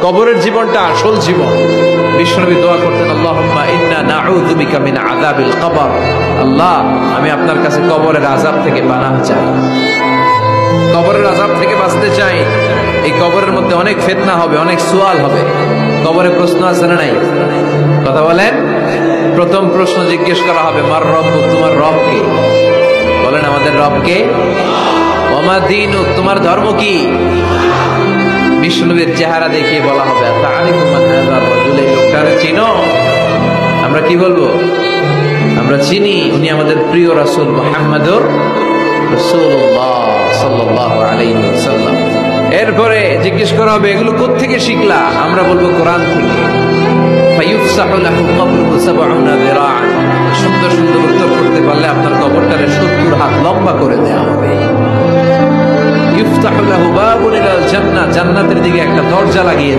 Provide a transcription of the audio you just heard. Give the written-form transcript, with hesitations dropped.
কবরের জীবনটা আসল জীবন। বিশ্বনবী দোয়া করতেন, আল্লাহুম্মা ইন্না নাউযু বিকা মিন আযাবিল কবর। আল্লাহ, আমি আপনার কাছে কবরের আযাব থেকে পানাহ চাই, কবরের আযাব থেকে বাঁচতে চাই। এই কবরের মধ্যে অনেক ফিতনা হবে, অনেক সুয়াল হবে। কবরে প্রশ্ন আছে না নাই? কথা বলেন। প্রথম প্রশ্ন জিজ্ঞেস করা হবে, মার রব্বুক, তোমার রব কে? বলেন, আমাদের রব কে? ওয়া মা দীনুক, তোমার ধর্ম কি? বিষ্ণুবীর চেহারা দেখিয়ে বলা হবে, আতাআরিফু মান হাযা রাজুল, এই লোকটারে চিনো? আমরা কি বলবো? আমরা চিনি, উনি আমাদের প্রিয় রাসূল মুহাম্মদুর রাসূলুল্লাহ সাল্লাল্লাহু আলাইহি ওয়াসাল্লাম। এরপরে জিজ্ঞেস করা হবে, এগুলো কোত্থেকে শিখলা? আমরা বলবো কোরআন থেকে। ফায়ুফসাহু লাহু কবরুহু ৭০ যিরাআন। সুন্দর সুন্দর উত্তর করতে পারলে আপনার কবরটারে ৭০ হাত লম্বা করে দেওয়া হবে। ইফতাহু লাহু বাবুন ইলাল জান্নাহ, জান্নাতের দিকে একটা দরজা লাগিয়ে